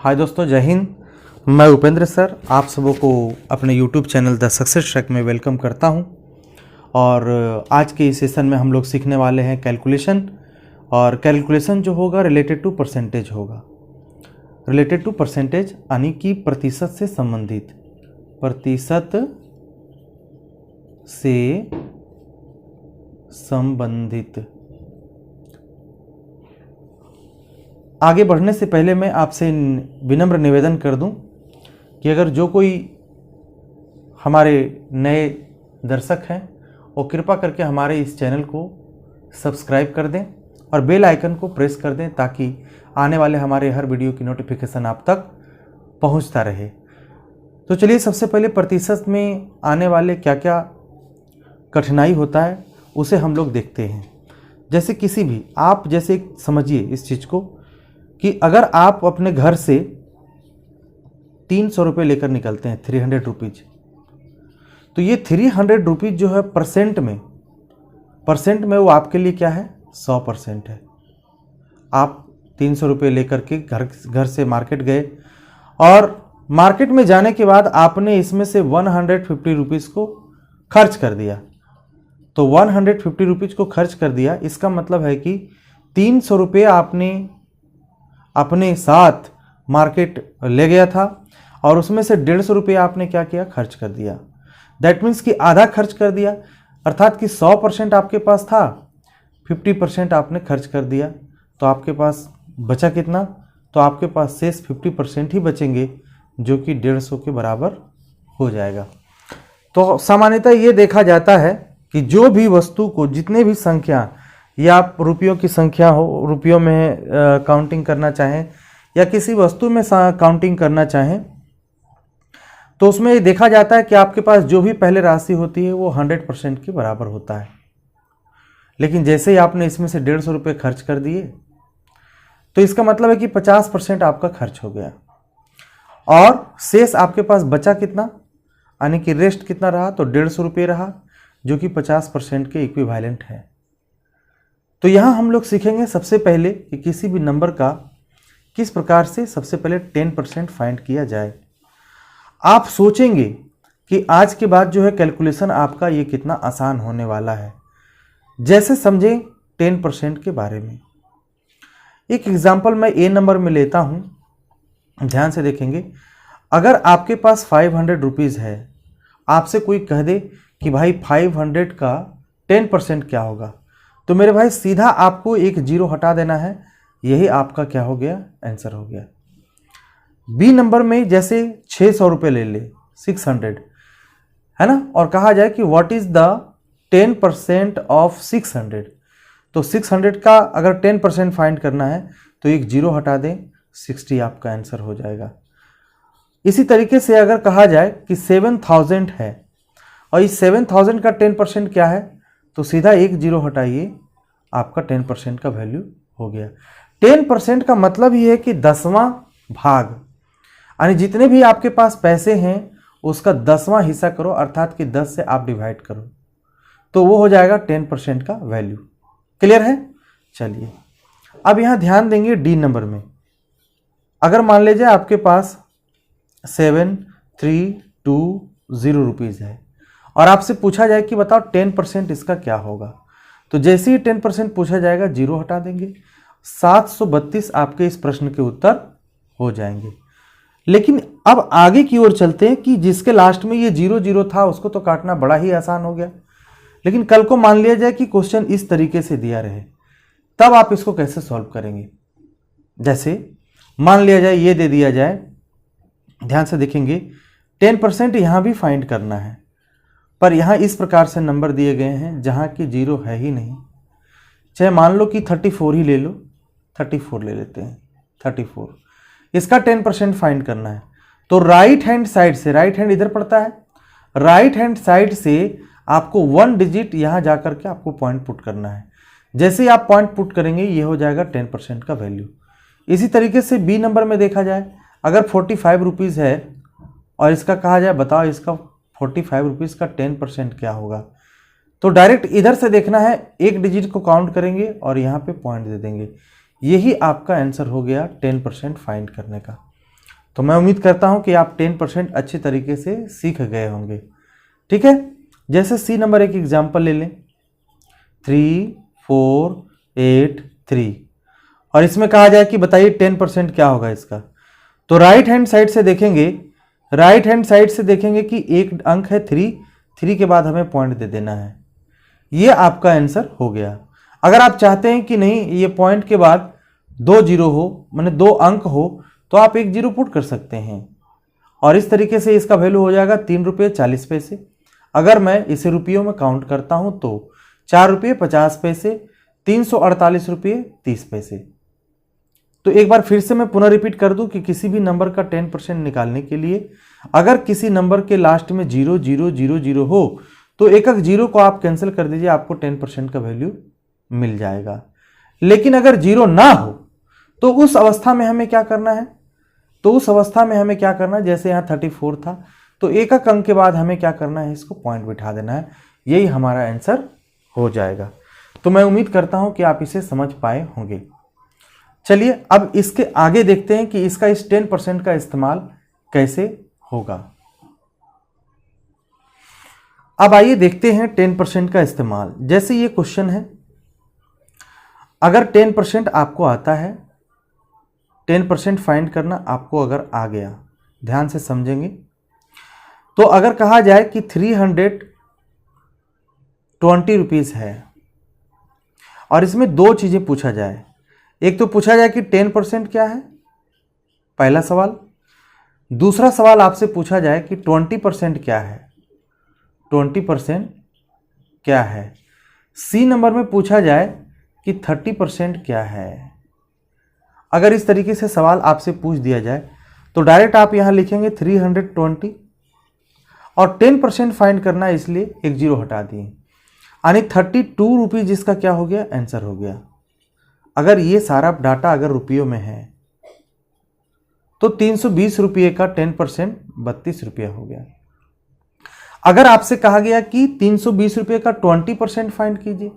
हाय दोस्तों, जय हिंद। मैं उपेंद्र सर आप सबों को अपने YouTube channel the success track में वेलकम करता हूं। और आज के इस सेशन में हम लोग सीखने वाले हैं कैलकुलेशन। और कैलकुलेशन जो होगा रिलेटेड टू परसेंटेज होगा। रिलेटेड टू परसेंटेज यानी कि प्रतिशत से संबंधित, प्रतिशत से संबंधित। आगे बढ़ने से पहले मैं आपसे विनम्र निवेदन कर दूं कि अगर जो कोई हमारे नए दर्शक हैं वो कृपा करके हमारे इस चैनल को सब्सक्राइब कर दें और बेल आइकन को प्रेस कर दें ताकि आने वाले हमारे हर वीडियो की नोटिफिकेशन आप तक पहुंचता रहे। तो चलिए, सबसे पहले प्रतिशत में आने वाले क्या क्या कठिनाई होता है उसे हम लोग देखते हैं। जैसे किसी भी आप जैसे समझिए इस चीज़ को कि अगर आप अपने घर से 300 रुपये लेकर निकलते हैं, 300 रुपीज़, तो ये 300 रुपीज़ जो है परसेंट में वो आपके लिए क्या है, 100% है। आप 300 रुपये लेकर के घर से मार्केट गए और मार्केट में जाने के बाद आपने इसमें से 150 रुपीज़ को खर्च कर दिया। तो 150 रुपीज़ को खर्च कर दिया, इसका मतलब है कि 300 रुपये आपने अपने साथ मार्केट ले गया था और उसमें से 150 रुपये आपने क्या किया, खर्च कर दिया। दैट मीन्स कि आधा खर्च कर दिया, अर्थात कि 100% आपके पास था, 50% आपने खर्च कर दिया। तो आपके पास बचा कितना, तो आपके पास शेष 50% ही बचेंगे जो कि 150 के बराबर हो जाएगा। तो सामान्यतः ये देखा जाता है कि जो भी वस्तु को जितने भी संख्या या आप रुपयों की संख्या हो, रुपयों में काउंटिंग करना चाहें या किसी वस्तु में काउंटिंग करना चाहें, तो उसमें ये देखा जाता है कि आपके पास जो भी पहले राशि होती है वो 100% के बराबर होता है। लेकिन जैसे ही आपने इसमें से 150 रुपये खर्च कर दिए तो इसका मतलब है कि 50% आपका खर्च हो गया और शेष आपके पास बचा कितना, यानी कि रेस्ट कितना रहा, तो 150 रुपये रहा, जो कि 50% के इक्विवेलेंट है। तो यहाँ हम लोग सीखेंगे सबसे पहले कि किसी भी नंबर का किस प्रकार से सबसे पहले 10% फाइंड किया जाए। आप सोचेंगे कि आज के बाद जो है कैलकुलेशन आपका ये कितना आसान होने वाला है। जैसे समझें 10% के बारे में। एक एग्जांपल मैं ए नंबर में लेता हूँ, ध्यान से देखेंगे। अगर आपके पास 500 रुपीज़ है, आपसे कोई कह दे कि भाई 500 का 10% क्या होगा, तो मेरे भाई सीधा आपको एक जीरो हटा देना है। यही आपका क्या हो गया, आंसर हो गया। बी नंबर में जैसे 600 रुपये ले ले, 600 है ना, और कहा जाए कि व्हाट इज द 10% ऑफ 600, तो 600 का अगर 10% फाइंड करना है तो एक जीरो हटा दें, 60 आपका आंसर हो जाएगा। इसी तरीके से अगर कहा जाए कि 7000 है और इस 7000 का 10% क्या है, तो सीधा एक जीरो हटाइए, आपका 10% का वैल्यू हो गया। 10% का मतलब ये है कि 10वां भाग, यानी जितने भी आपके पास पैसे हैं उसका 10वां हिस्सा करो, अर्थात कि 10 से आप डिवाइड करो, तो वो हो जाएगा 10% का वैल्यू। क्लियर है? चलिए अब यहां ध्यान देंगे डी नंबर में। अगर मान लीजिए आपके पास 7320 रुपीज़ है और आपसे पूछा जाए कि बताओ 10% इसका क्या होगा, तो जैसे ही 10% पूछा जाएगा जीरो हटा देंगे, 732 आपके इस प्रश्न के उत्तर हो जाएंगे। लेकिन अब आगे की ओर चलते हैं कि जिसके लास्ट में ये 00 था उसको तो काटना बड़ा ही आसान हो गया। लेकिन कल को मान लिया जाए कि क्वेश्चन इस तरीके से दिया रहे, तब आप इसको कैसे सॉल्व करेंगे। जैसे मान लिया जाए ये दे दिया जाए, ध्यान से देखेंगे 10% यहां भी फाइंड करना है, पर यहाँ इस प्रकार से नंबर दिए गए हैं जहाँ की जीरो है ही नहीं। चाहे मान लो कि 34 ही ले लो, 34 ले लेते हैं, 34 इसका 10% फाइंड करना है। तो राइट हैंड साइड से, राइट हैंड इधर पड़ता है, राइट हैंड साइड से आपको 1 डिजिट यहाँ जा करके आपको पॉइंट पुट करना है। जैसे ही आप पॉइंट पुट करेंगे ये हो जाएगा 10% का वैल्यू। इसी तरीके से बी नंबर में देखा जाए, अगर 45 रुपीज़ है और इसका कहा जाए बताओ इसका 45 रुपीज़ का 10% क्या होगा, तो डायरेक्ट इधर से देखना है, एक डिजिट को काउंट करेंगे और यहाँ पे पॉइंट दे देंगे। यही आपका आंसर हो गया 10% फाइंड करने का। तो मैं उम्मीद करता हूं कि आप 10% अच्छे तरीके से सीख गए होंगे। ठीक है, जैसे सी नंबर एक एग्जाम्पल ले लें, 3 4 8 3, और इसमें कहा जाए कि बताइए 10% क्या होगा इसका। तो राइट हैंड साइड से देखेंगे, राइट हैंड साइड से देखेंगे कि एक अंक है 3 के बाद हमें पॉइंट दे देना है, ये आपका आंसर हो गया। अगर आप चाहते हैं कि नहीं ये पॉइंट के बाद 2 जीरो हो, माने 2 अंक हो, तो आप 1 जीरो पुट कर सकते हैं, और इस तरीके से इसका वैल्यू हो जाएगा 3 रुपये 40 पैसे। अगर मैं इसे रुपयों में काउंट करता हूं तो 4 रुपये 50 पैसे, 348 रुपये 30 पैसे। तो एक बार फिर से मैं पुनः रिपीट कर दूं कि किसी भी नंबर का 10% निकालने के लिए अगर किसी नंबर के लास्ट में 0 0 0 0 हो तो एक एक जीरो को आप कैंसिल कर दीजिए, आपको 10% का वैल्यू मिल जाएगा। लेकिन अगर 0 ना हो तो उस अवस्था में हमें क्या करना है, जैसे यहाँ 34 था तो एक एक अंक के बाद हमें क्या करना है, इसको पॉइंट बिठा देना है, यही हमारा आंसर हो जाएगा। तो मैं उम्मीद करता हूं कि आप इसे समझ पाए होंगे। चलिए अब इसके आगे देखते हैं कि इसका इस 10% का इस्तेमाल कैसे होगा। अब आइए देखते हैं 10% का इस्तेमाल। जैसे ये क्वेश्चन है, अगर 10% आपको आता है, 10% फाइंड करना आपको अगर आ गया, ध्यान से समझेंगे, तो अगर कहा जाए कि 320 रुपीज़ है और इसमें 2 चीज़ें पूछा जाए, एक तो पूछा जाए कि 10% क्या है, पहला सवाल। दूसरा सवाल आपसे पूछा जाए कि 20% क्या है, 20% क्या है। सी नंबर में पूछा जाए कि 30% क्या है। अगर इस तरीके से सवाल आपसे पूछ दिया जाए तो डायरेक्ट आप यहां लिखेंगे 320 और 10% फाइंड करना है, इसलिए एक जीरो हटा दिए, यानी 32 रुपीज़ जिसका क्या हो गया, आंसर हो गया। अगर ये सारा डाटा अगर रुपयों में है तो 320 रुपये का 10% 32 रुपया हो गया। अगर आपसे कहा गया कि 320 रुपये का 20% फाइंड कीजिए,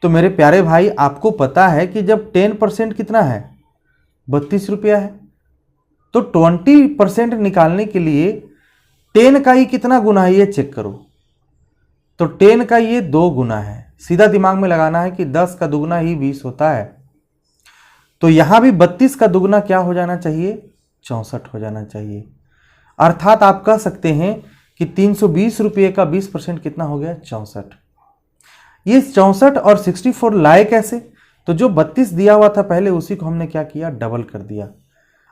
तो मेरे प्यारे भाई आपको पता है कि जब 10% कितना है, 32 रुपया है, तो 20% निकालने के लिए 10 का ही कितना गुना है ये चेक करो। तो 10 का ये 2 गुना है, सीधा दिमाग में लगाना है कि 10 का दुगुना ही 20 होता है। तो यहां भी 32 का दुगुना क्या हो जाना चाहिए, 64 हो जाना चाहिए। अर्थात आप कह सकते हैं कि 320 रुपये का 20% कितना हो गया, 64। ये 64 और 64 लाए कैसे, तो जो 32 दिया हुआ था पहले उसी को हमने क्या किया, डबल कर दिया।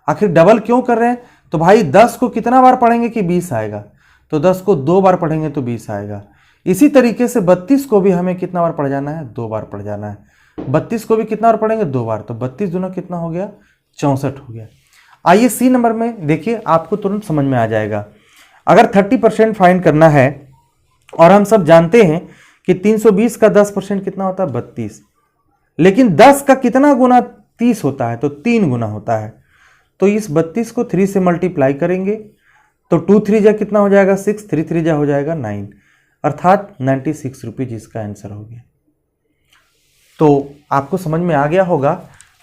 आखिर डबल क्यों कर रहे हैं, तो भाई 10 को कितना बार पढ़ेंगे कि 20 आएगा, तो 10 को 2 बार पढ़ेंगे तो 20 आएगा। इसी तरीके से 32 को भी हमें कितना बार पढ़ जाना है, 2 बार पढ़ जाना है। 32 को भी कितना बार पढ़ेंगे, 2 बार, तो 32 दूना कितना हो गया, 64 हो गया। आइए सी नंबर में देखिए, आपको तुरंत समझ में आ जाएगा। अगर 30% फाइंड करना है और हम सब जानते हैं कि 320 का 10% कितना होता है, 32, लेकिन 10 का कितना गुना 30 होता है, तो 3 गुना होता है। तो इस 32 को 3 से मल्टीप्लाई करेंगे तो 2 3 जा कितना हो जाएगा, 6, 3 3 जा हो जाएगा 9, अर्थात 96 रुपये जिसका आंसर हो गया। तो आपको समझ में आ गया होगा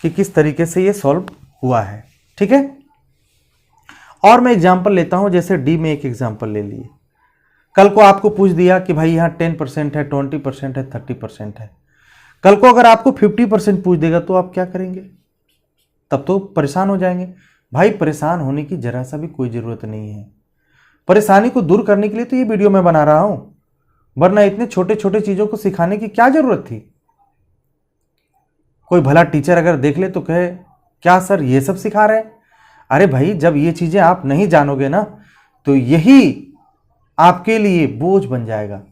कि किस तरीके से ये सॉल्व हुआ है। ठीक है, और मैं एग्जांपल लेता हूं, जैसे डी में एक एग्जांपल ले लिए। कल को आपको पूछ दिया कि भाई यहाँ 10% है, 20% है, 30% है। कल को अगर आपको 50% पूछ देगा तो आप क्या करेंगे, तब तो परेशान हो जाएंगे। भाई परेशान होने की जरा सा भी कोई ज़रूरत नहीं है। परेशानी को दूर करने के लिए तो ये वीडियो मैं बना रहा हूं, वरना इतने छोटे छोटे चीज़ों को सिखाने की क्या ज़रूरत थी। कोई भला टीचर अगर देख ले तो कहे क्या सर ये सब सिखा रहे हैं। अरे भाई जब ये चीज़ें आप नहीं जानोगे ना तो यही आपके लिए बोझ बन जाएगा।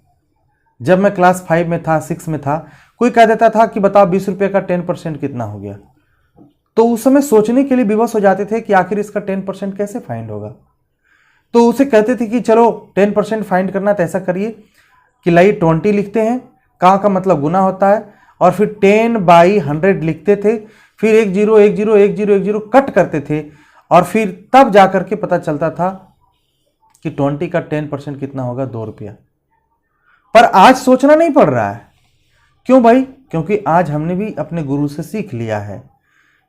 जब मैं क्लास 5 में था, 6 में था, कोई कह देता था कि बताओ 20 रुपये का 10% कितना हो गया, तो उस समय सोचने के लिए विवश हो जाते थे कि आखिर इसका 10% कैसे फाइंड होगा। तो उसे कहते थे कि चलो 10% फाइंड करना, तो ऐसा करिए कि लाइए 20 लिखते हैं, का मतलब गुना होता है, और फिर 10/100 लिखते थे, फिर 1 0 1 0 1 0 1 0 कट करते थे, और फिर तब जाकर के पता चलता था कि 20 का 10% कितना होगा, 2 रुपया। पर आज सोचना नहीं पड़ रहा है। क्यों भाई, क्योंकि आज हमने भी अपने गुरु से सीख लिया है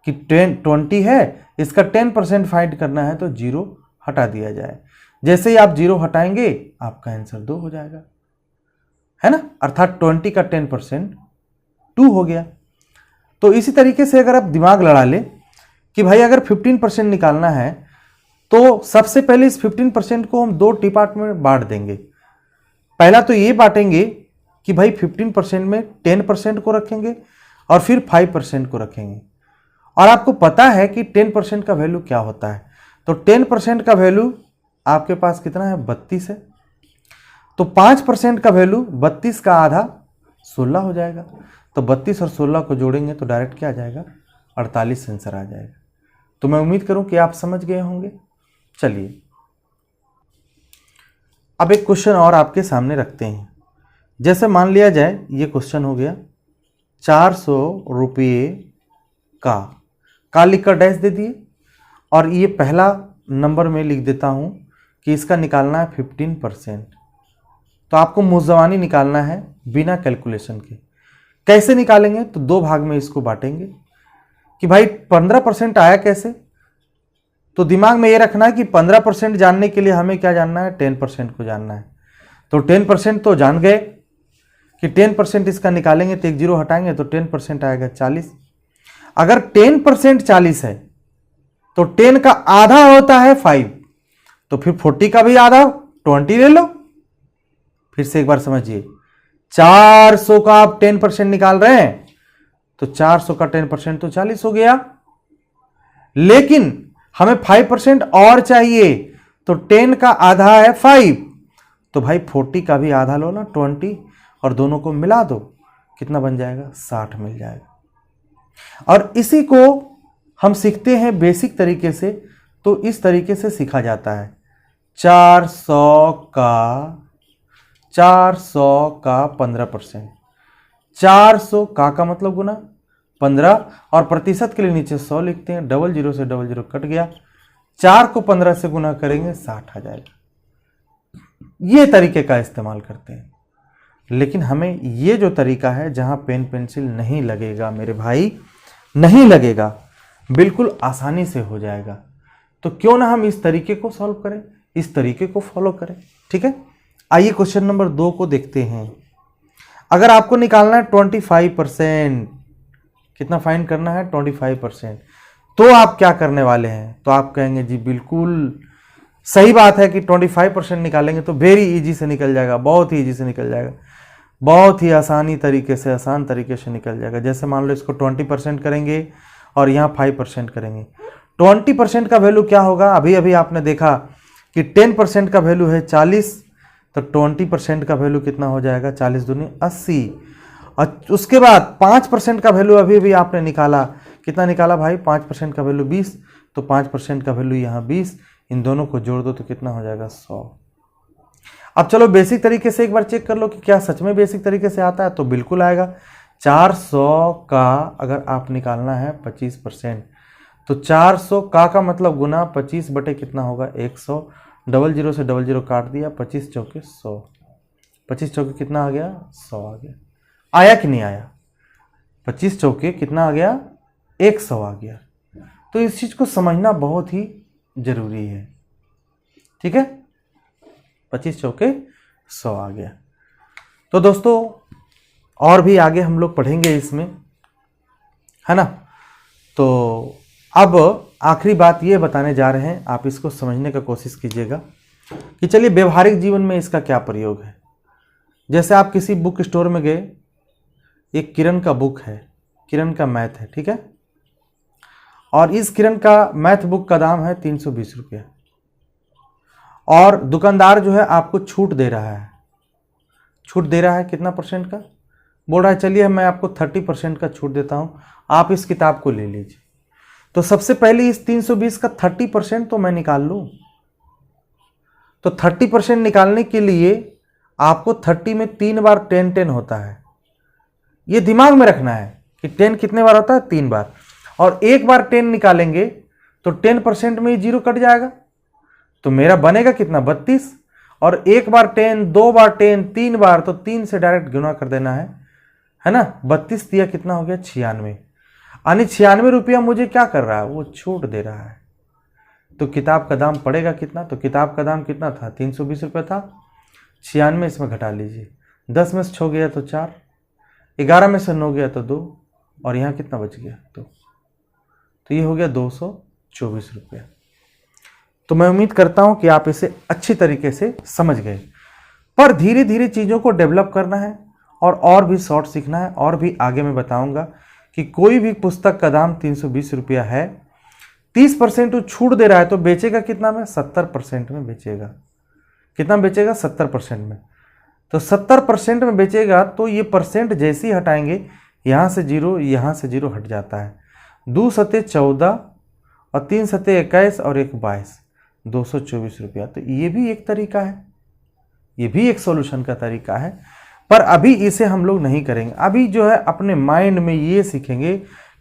कि 20 है, इसका 10% फाइंड करना है तो 0 हटा दिया जाए। जैसे ही आप 0 हटाएंगे आपका आंसर 2 हो जाएगा, है ना, अर्थात 20 का 10% 2 हो गया। तो इसी तरीके से अगर आप दिमाग लड़ा ले कि भाई अगर 15% निकालना है तो सबसे पहले इस 15% को हम 2 टिपार्ट में बांट देंगे। पहला तो ये बांटेंगे कि भाई 15% में 10% को रखेंगे और फिर 5% को रखेंगे। और आपको पता है कि 10% का वैल्यू क्या होता है, तो 10% का वैल्यू आपके पास कितना है, 32 है। तो 5% का वैल्यू 32 का आधा 16 हो जाएगा। तो 32 और 16 को जोड़ेंगे तो डायरेक्ट क्या आ जाएगा, 48 आंसर आ जाएगा। तो मैं उम्मीद करूं कि आप समझ गए होंगे। चलिए अब एक क्वेश्चन और आपके सामने रखते हैं। जैसे मान लिया जाए ये क्वेश्चन हो गया 400 रुपये का लिखकर डैश दे दिए, और ये पहला नंबर में लिख देता हूं कि इसका निकालना है 15%। तो आपको मुजवानी निकालना है बिना कैलकुलेशन के। कैसे निकालेंगे, तो 2 भाग में इसको बांटेंगे कि भाई 15% आया कैसे। तो दिमाग में ये रखना है कि 15% जानने के लिए हमें क्या जानना है, 10% को जानना है। तो 10% तो जान गए कि 10% इसका निकालेंगे तो 1 0 हटाएंगे तो 10% आएगा 40। अगर 10% 40 है तो 10 का आधा होता है 5, तो फिर 40 का भी आधा 20 ले लो। फिर से एक बार समझिए, 400 का आप 10% निकाल रहे हैं तो 400 का 10% तो 40 हो गया, लेकिन हमें 5% और चाहिए। तो 10 का आधा है 5, तो भाई 40 का भी आधा लो ना 20, और दोनों को मिला दो, कितना बन जाएगा, 60 मिल जाएगा। और इसी को हम सीखते हैं बेसिक तरीके से। तो इस तरीके से सीखा जाता है 400 का 15%। 400 का मतलब गुना 15, और प्रतिशत के लिए नीचे 100 लिखते हैं। 00 से 00 कट गया, 4 को 15 से गुना करेंगे 60 आ जाएगा। ये तरीके का इस्तेमाल करते हैं। लेकिन हमें ये जो तरीका है जहां पेन पेंसिल नहीं लगेगा मेरे भाई, नहीं लगेगा, बिल्कुल आसानी से हो जाएगा। तो क्यों ना हम इस तरीके को सॉल्व करें, इस तरीके को फॉलो करें। ठीक है, आइए क्वेश्चन नंबर 2 को देखते हैं। अगर आपको निकालना है 25%, कितना फाइंड करना है, 25%, तो आप क्या करने वाले हैं, तो आप कहेंगे जी बिल्कुल सही बात है कि 25% निकालेंगे तो वेरी इजी से निकल जाएगा, बहुत ही इजी से निकल जाएगा, बहुत ही आसानी तरीके से, आसान तरीके से निकल जाएगा। जैसे मान लो इसको 20% करेंगे और यहाँ 5% करेंगे। 20% का वैल्यू क्या होगा, अभी अभी आपने देखा कि 10% का वैल्यू है 40, तो 20% का वैल्यू कितना हो जाएगा, 40 दूनी 80। और उसके बाद 5% का वैल्यू अभी अभी आपने निकाला, कितना निकाला भाई, 5% का वैल्यू 20, तो 5% का वैल्यू यहाँ 20, इन दोनों को जोड़ दो तो कितना हो जाएगा, 100। अब चलो बेसिक तरीके से एक बार चेक कर लो कि क्या सच में बेसिक तरीके से आता है, तो बिल्कुल आएगा। 400 का अगर आप निकालना है 25%, तो 400 का मतलब गुना 25 बटे कितना होगा, 100। 00 से 00 काट दिया, 25 चौके 100, 25 चौके कितना आ गया, 100 आ गया। आया कि नहीं आया, 25 चौके कितना आ गया, 100 आ गया। तो इस चीज को समझना बहुत ही जरूरी है। ठीक है, 25 चौके 100 आ गया। तो दोस्तों और भी आगे हम लोग पढ़ेंगे इसमें, है ना। तो अब आखिरी बात ये बताने जा रहे हैं, आप इसको समझने का कोशिश कीजिएगा कि चलिए व्यवहारिक जीवन में इसका क्या प्रयोग है। जैसे आप किसी बुक स्टोर में गए, एक किरण का बुक है, किरण का मैथ है, ठीक है, और इस किरण का मैथ बुक का दाम है 320 रुपये, और दुकानदार जो है आपको छूट दे रहा है। छूट दे रहा है कितना परसेंट का, बोल रहा है चलिए मैं आपको 30% का छूट देता हूं, आप इस किताब को ले लीजिए। तो सबसे पहले इस 320 का 30% तो मैं निकाल लूं। तो 30% निकालने के लिए आपको 30 में 3 बार 10 होता है, ये दिमाग में रखना है कि 10 कितने बार होता है, 3 बार। और एक बार 10 निकालेंगे तो 10% में 0 कट जाएगा, तो मेरा बनेगा कितना, 32। और एक बार 10, 2 बार 10, 3 बार, तो 3 से डायरेक्ट गुना कर देना है ना। 32 दिया कितना हो गया, 96। यानी 96 रुपया मुझे क्या कर रहा है, वो छूट दे रहा है। तो किताब का दाम पड़ेगा कितना, तो किताब का दाम कितना था, 320 रुपये था। 96 इसमें घटा लीजिए, 10 में से 6 गया तो 4, 11 में से 9 गया तो 2, और यहाँ कितना बच गया 2। तो ये हो गया 224 रुपया। तो मैं उम्मीद करता हूँ कि आप इसे अच्छी तरीके से समझ गए। पर धीरे धीरे चीज़ों को डेवलप करना है और भी शॉर्ट सीखना है। और भी आगे मैं बताऊंगा कि कोई भी पुस्तक का दाम 320 रुपया है, 30% छूट दे रहा है, तो बेचेगा कितना में, 70% में बेचेगा। कितना बेचेगा, 70% में। तो 70% में बेचेगा, तो ये परसेंट जैसे ही हटाएंगे, यहाँ से 0, यहाँ से 0 हट जाता है। 2 सते 14 और 3 सते 21 और 1 22, 224 रुपया। तो ये भी एक तरीका है, ये भी एक सॉल्यूशन का तरीका है। पर अभी इसे हम लोग नहीं करेंगे। अभी जो है अपने माइंड में ये सीखेंगे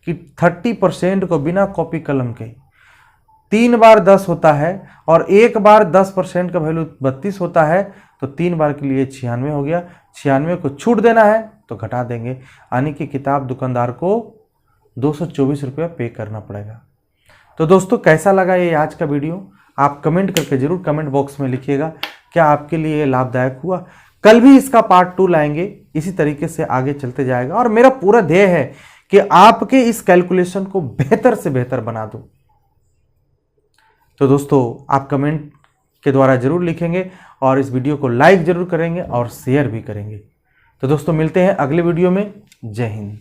कि 30% को बिना कॉपी कलम के 3 बार 10 होता है, और 1 बार 10% का वैल्यू 32 होता है, तो 3 बार के लिए 96 हो गया। 96 को छूट देना है तो घटा देंगे, यानी कि किताब दुकानदार को 224 रुपया पे करना पड़ेगा। तो दोस्तों कैसा लगा ये आज का वीडियो, आप कमेंट करके जरूर कमेंट बॉक्स में लिखिएगा, क्या आपके लिए ये लाभदायक हुआ। कल भी इसका पार्ट 2 लाएंगे, इसी तरीके से आगे चलते जाएगा। और मेरा पूरा ध्येय है कि आपके इस कैलकुलेशन को बेहतर से बेहतर बना दूं। तो दोस्तों आप कमेंट के द्वारा जरूर लिखेंगे और इस वीडियो को लाइक जरूर करेंगे और शेयर भी करेंगे। तो दोस्तों मिलते हैं अगले वीडियो में। जय हिंद।